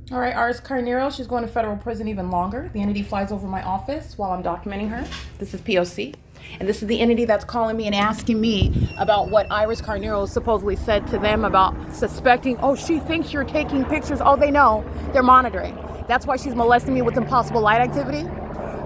All right, Iris Carnero, she's going to federal prison even longer. The entity flies over my office while I'm documenting her. This is P.O.C. And this is the entity that's calling me and asking me about what Iris Carnero supposedly said to them about suspecting, oh, she thinks you're taking pictures. Oh, they know. They're monitoring. That's why she's molesting me with impossible light activity,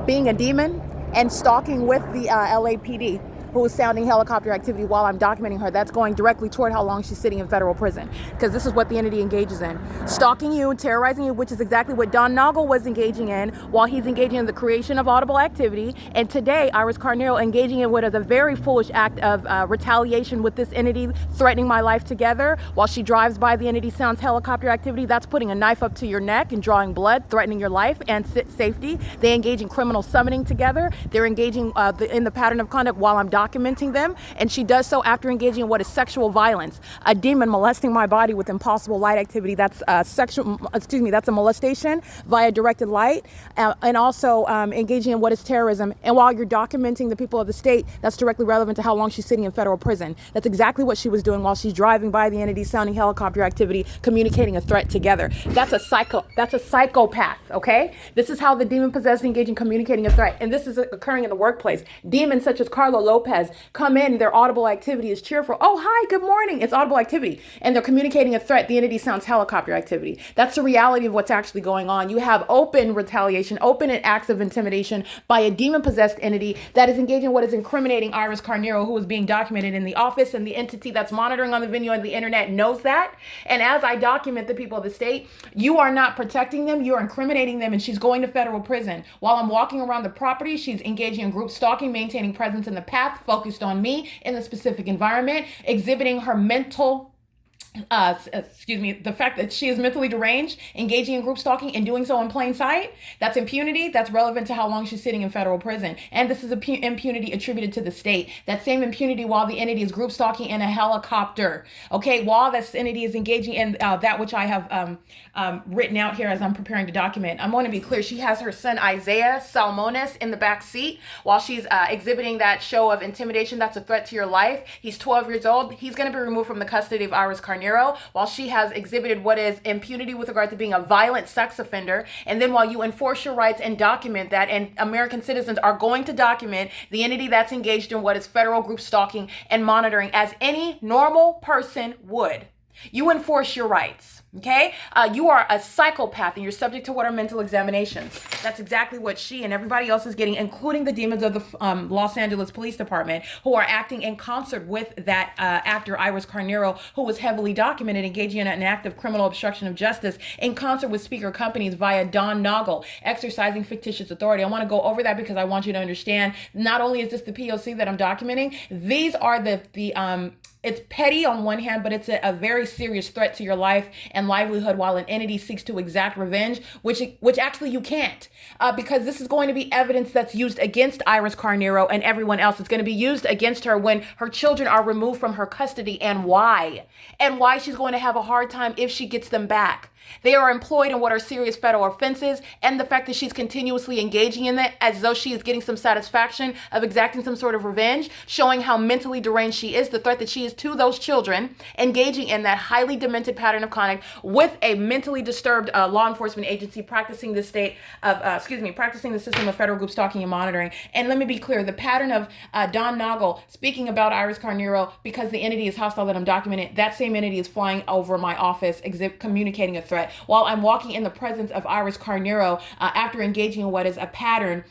being a demon, and stalking with the LAPD, who is sounding helicopter activity while I'm documenting her. That's going directly toward how long she's sitting in federal prison. Because this is what the entity engages in. Stalking you, terrorizing you, which is exactly what Don Noggle was engaging in while he's engaging in the creation of audible activity. And today, Iris Carnero engaging in what is a very foolish act of retaliation with this entity, threatening my life together. While she drives by, the entity sounds helicopter activity. That's putting a knife up to your neck and drawing blood, threatening your life and safety. They engage in criminal summoning together. They're engaging in the pattern of conduct while I'm documenting them, and she does so after engaging in what is sexual violence. A demon molesting my body with impossible light activity. That's that's a molestation via directed light, and also engaging in what is terrorism. And while you're documenting the people of the state, that's directly relevant to how long she's sitting in federal prison. That's exactly what she was doing while she's driving by the entity, sounding helicopter activity, communicating a threat together. That's a psychopath, okay? This is how the demon possessed engage in communicating a threat, and this is occurring in the workplace. Demons such as Carlo Lopez come in, their audible activity is cheerful. Oh, hi, good morning. It's audible activity. And they're communicating a threat. The entity sounds helicopter activity. That's the reality of what's actually going on. You have open retaliation, open acts of intimidation by a demon-possessed entity that is engaging in what is incriminating Iris Carnero, who is being documented in the office, and the entity that's monitoring on the video and the internet knows that. And as I document the people of the state, you are not protecting them, you are incriminating them, and she's going to federal prison. While I'm walking around the property, she's engaging in group stalking, maintaining presence in the path, focused on me in the specific environment, exhibiting her mental the fact that she is mentally deranged, engaging in group stalking and doing so in plain sight. That's impunity. That's relevant to how long she's sitting in federal prison. And this is impunity attributed to the state. That same impunity while the entity is group stalking in a helicopter. Okay, while this entity is engaging in that which I have written out here as I'm preparing to document. I'm going to be clear. She has her son Isaiah Salmones in the back seat while she's exhibiting that show of intimidation. That's a threat to your life. He's 12 years old. He's going to be removed from the custody of Iris Carnero while she has exhibited what is impunity with regard to being a violent sex offender. And then while you enforce your rights and document that, and American citizens are going to document the entity that's engaged in what is federal group stalking and monitoring as any normal person would. You enforce your rights, okay? You are a psychopath and you're subject to what are mental examinations. That's exactly what she and everybody else is getting, including the demons of the Los Angeles Police Department, who are acting in concert with that actor, Iris Carnero, who was heavily documented engaging in an act of criminal obstruction of justice in concert with speaker companies via Don Noggle, exercising fictitious authority. I want to go over that because I want you to understand, not only is this the POC that I'm documenting, these are it's petty on one hand, but it's a very serious threat to your life and livelihood while an entity seeks to exact revenge, which actually you can't, because this is going to be evidence that's used against Iris Carnero and everyone else. It's going to be used against her when her children are removed from her custody, and why she's going to have a hard time if she gets them back. They are employed in what are serious federal offenses, and the fact that she's continuously engaging in that as though she is getting some satisfaction of exacting some sort of revenge, showing how mentally deranged she is, the threat that she is to those children, engaging in that highly demented pattern of conduct with a mentally disturbed law enforcement agency practicing the system of federal group stalking and monitoring. And let me be clear, the pattern of Don Noggle speaking about Iris Carnero because the entity is hostile that I'm documenting, that same entity is flying over my office, communicating a threat while I'm walking in the presence of Iris Carnero after engaging in what is a pattern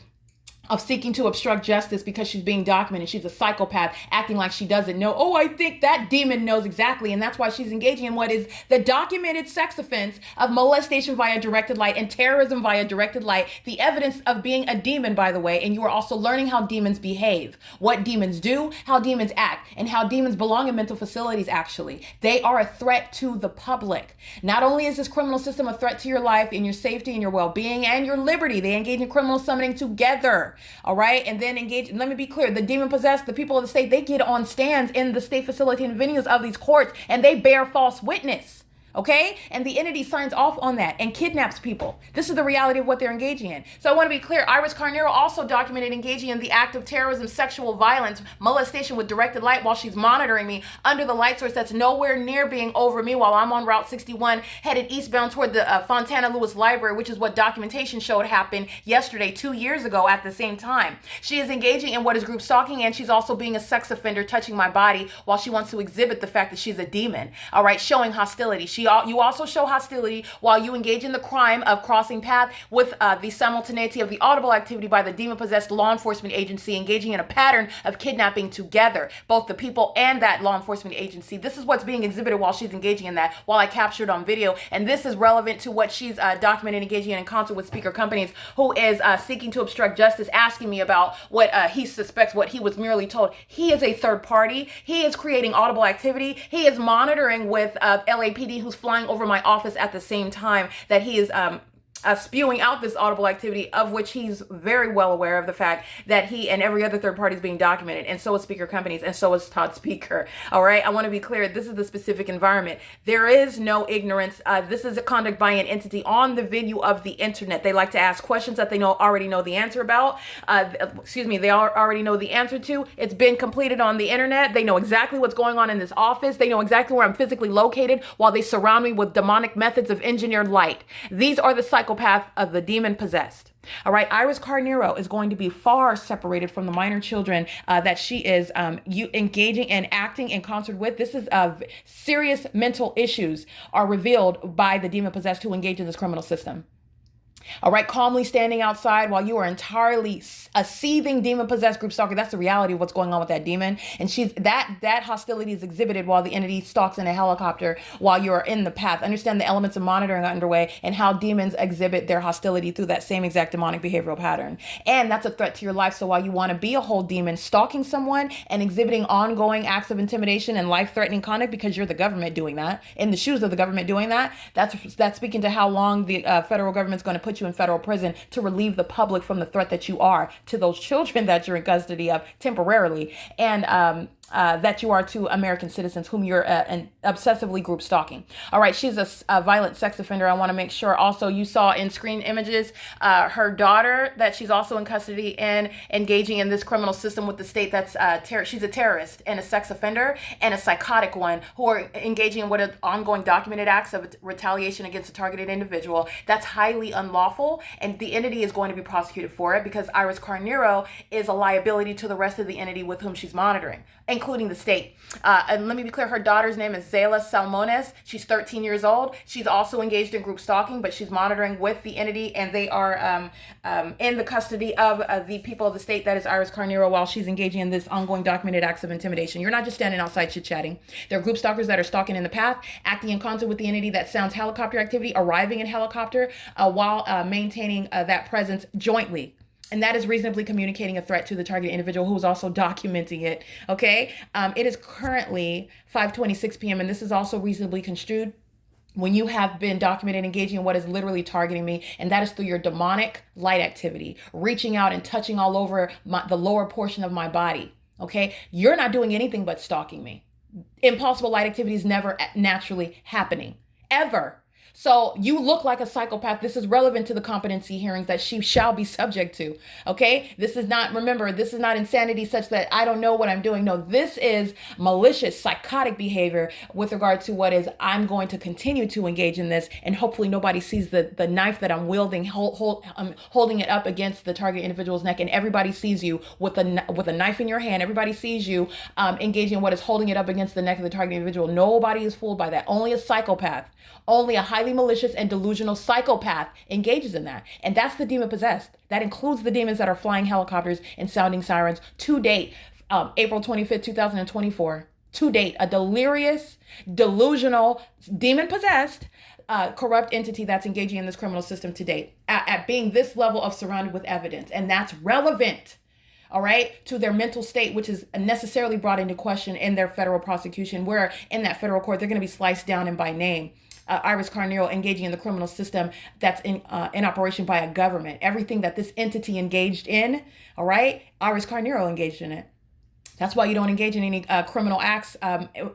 of seeking to obstruct justice because she's being documented. She's a psychopath acting like she doesn't know. Oh, I think that demon knows exactly. And that's why she's engaging in what is the documented sex offense of molestation via directed light and terrorism via directed light. The evidence of being a demon, by the way. And you are also learning how demons behave, what demons do, how demons act, and how demons belong in mental facilities, actually. They are a threat to the public. Not only is this criminal system a threat to your life and your safety and your well-being and your liberty, they engage in criminal summoning together. All right. And then engage. Let me be clear. The demon possessed, the people of the state, they get on stands in the state facility and venues of these courts and they bear false witness. Okay? And the entity signs off on that and kidnaps people. This is the reality of what they're engaging in. So I want to be clear, Iris Carnero also documented engaging in the act of terrorism, sexual violence, molestation with directed light while she's monitoring me under the light source that's nowhere near being over me while I'm on Route 61 headed eastbound toward the Fontana Lewis Library, which is what documentation showed happened yesterday, 2 years ago at the same time. She is engaging in what is group stalking, and she's also being a sex offender, touching my body while she wants to exhibit the fact that she's a demon, all right, showing hostility. You also show hostility while you engage in the crime of crossing path with the simultaneity of the audible activity by the demon-possessed law enforcement agency engaging in a pattern of kidnapping together, both the people and that law enforcement agency. This is what's being exhibited while she's engaging in that, while I captured on video. And this is relevant to what she's documenting engaging in concert with speaker companies, who is seeking to obstruct justice, asking me about what he suspects, what he was merely told. He is a third party. He is creating audible activity. He is monitoring with LAPD, who's flying over my office at the same time that he is spewing out this audible activity, of which he's very well aware of the fact that he and every other third party is being documented, and so is speaker companies, and so is Todd Speaker. All right, I want to be clear, this is the specific environment. There is no ignorance. This is a conduct by an entity on the venue of the internet. They like to ask questions that they already know the answer about. They already know the answer to. It's been completed on the internet. They know exactly what's going on in this office. They know exactly where I'm physically located while they surround me with demonic methods of engineered light. These are the psychopath of the demon possessed. All right, Iris Carnero is going to be far separated from the minor children that she is engaging and acting in concert with. This is serious mental issues are revealed by the demon possessed who engage in this criminal system. All right, calmly standing outside while you are entirely a seething demon-possessed group stalker. That's the reality of what's going on with that demon. And that hostility is exhibited while the entity stalks in a helicopter while you are in the path. Understand the elements of monitoring are underway and how demons exhibit their hostility through that same exact demonic behavioral pattern. And that's a threat to your life. So while you want to be a whole demon, stalking someone and exhibiting ongoing acts of intimidation and life-threatening conduct because you're the government doing that, in the shoes of the government doing that, that's speaking to how long the federal government's going to put you in federal prison to relieve the public from the threat that you are to those children that you're in custody of temporarily, and that you are to American citizens whom you're obsessively group stalking. All right, she's a violent sex offender. I want to make sure also you saw in screen images her daughter that she's also in custody and engaging in this criminal system with the state. That's she's a terrorist and a sex offender and a psychotic one who are engaging in what are ongoing documented acts of retaliation against a targeted individual. That's highly unlawful, and the entity is going to be prosecuted for it because Iris Carnero is a liability to the rest of the entity with whom she's monitoring, including the state. And let me be clear, her daughter's name is Zayla Salmones. She's 13 years old. She's also engaged in group stalking, but she's monitoring with the entity, and they are in the custody of the people of the state, that is Iris Carnero, while she's engaging in this ongoing documented acts of intimidation. You're not just standing outside chit-chatting. There are group stalkers that are stalking in the path, acting in concert with the entity that sounds helicopter activity, arriving in helicopter while maintaining that presence jointly. And that is reasonably communicating a threat to the target individual who is also documenting it. Okay. It is currently 5:26 p.m. and this is also reasonably construed when you have been documented engaging in what is literally targeting me, and that is through your demonic light activity, reaching out and touching all over the lower portion of my body. Okay. You're not doing anything but stalking me. Impossible light activity is never naturally happening, ever. So you look like a psychopath. This is relevant to the competency hearings that she shall be subject to. Okay. This is not, remember, this is not insanity such that I don't know what I'm doing. No, this is malicious, psychotic behavior with regard to what is, I'm going to continue to engage in this, and hopefully nobody sees the knife that I'm wielding, holding it up against the target individual's neck, and everybody sees you with a knife in your hand. Everybody sees you engaging in what is holding it up against the neck of the target individual. Nobody is fooled by that. Only a psychopath, only a highly malicious and delusional psychopath engages in that. And that's the demon possessed. That includes the demons that are flying helicopters and sounding sirens. To date, April 25th, 2024, to date, a delirious, delusional, demon possessed, corrupt entity that's engaging in this criminal system to date at being this level of surrounded with evidence. And that's relevant, all right, to their mental state, which is necessarily brought into question in their federal prosecution, where in that federal court, they're going to be sliced down and by name. Iris Carnero engaging in the criminal system that's in operation by a government. Everything that this entity engaged in, all right, Iris Carnero engaged in it. That's why you don't engage in any criminal acts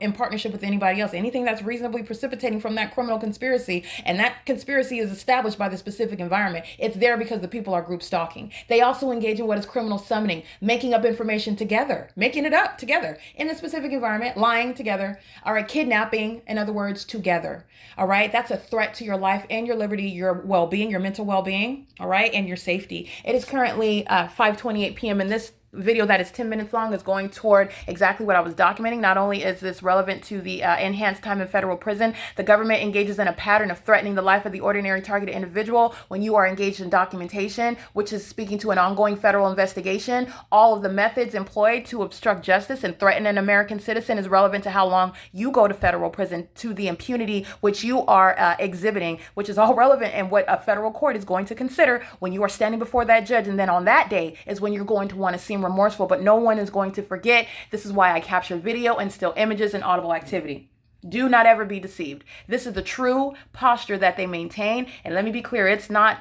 in partnership with anybody else. Anything that's reasonably precipitating from that criminal conspiracy, and that conspiracy is established by the specific environment. It's there because the people are group stalking. They also engage in what is criminal summoning, making up information together, making it up together in the specific environment, lying together. All right, kidnapping, in other words, together. All right, that's a threat to your life and your liberty, your well-being, your mental well-being. All right, and your safety. It is currently 5:28 p.m. and this video that is 10 minutes long is going toward exactly what I was documenting. Not only is this relevant to the enhanced time in federal prison, the government engages in a pattern of threatening the life of the ordinary targeted individual when you are engaged in documentation, which is speaking to an ongoing federal investigation. All of the methods employed to obstruct justice and threaten an American citizen is relevant to how long you go to federal prison, to the impunity which you are exhibiting, which is all relevant and what a federal court is going to consider when you are standing before that judge. And then on that day is when you're going to want to seem remorseful, but no one is going to forget. This is why I capture video and still images and audible activity. Do not ever be deceived. This is the true posture that they maintain. And let me be clear, it's not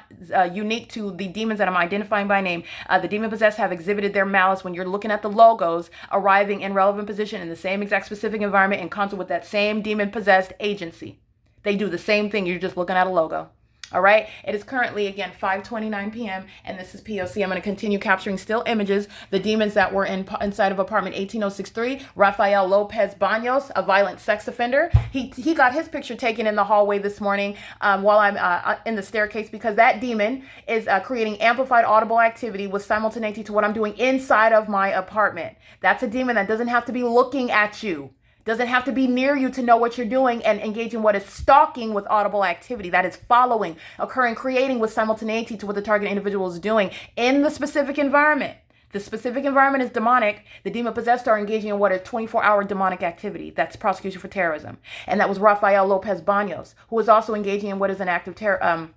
unique to the demons that I'm identifying by name. The demon possessed have exhibited their malice when you're looking at the logos arriving in relevant position in the same exact specific environment in concert with that same demon possessed agency. They do the same thing. You're just looking at a logo. All right. It is currently, again, 5:29 p.m. and this is P.O.C. I'm going to continue capturing still images. The demons that were inside of apartment 18063, Rafael Lopez Baños, a violent sex offender. He got his picture taken in the hallway this morning while I'm in the staircase, because that demon is creating amplified audible activity with simultaneity to what I'm doing inside of my apartment. That's a demon that doesn't have to be looking at you. Doesn't have to be near you to know what you're doing and engage in what is stalking with audible activity. That is following, occurring, creating with simultaneity to what the target individual is doing in the specific environment. The specific environment is demonic. The demon possessed are engaging in what is 24-hour demonic activity. That's prosecution for terrorism. And that was Rafael Lopez Baños, who was also engaging in what is an act of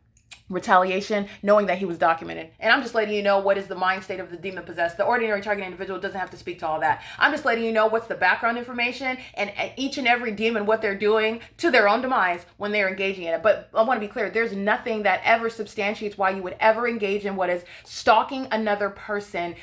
retaliation, knowing that he was documented. And I'm just letting you know what is the mind state of the demon possessed. The ordinary target individual doesn't have to speak to all that. I'm just letting you know what's the background information and each and every demon what they're doing to their own demise when they're engaging in it. But I want to be clear, there's nothing that ever substantiates why you would ever engage in what is stalking another person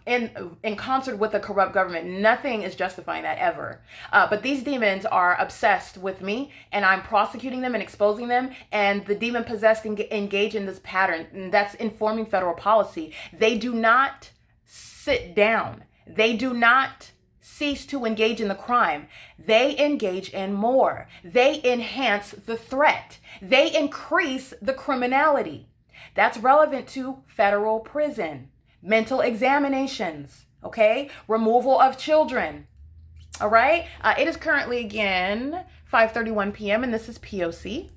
in concert with a corrupt government. Nothing is justifying that ever. But these demons are obsessed with me, and I'm prosecuting them and exposing them. And the demon possessed engage in this pattern, and that's informing federal policy. They do not sit down. They do not cease to engage in the crime. They engage in more. They enhance the threat. They increase the criminality. That's relevant to federal prison. Mental examinations, okay? Removal of children, all right? It is currently, again, 5:31 p.m. and this is P.O.C.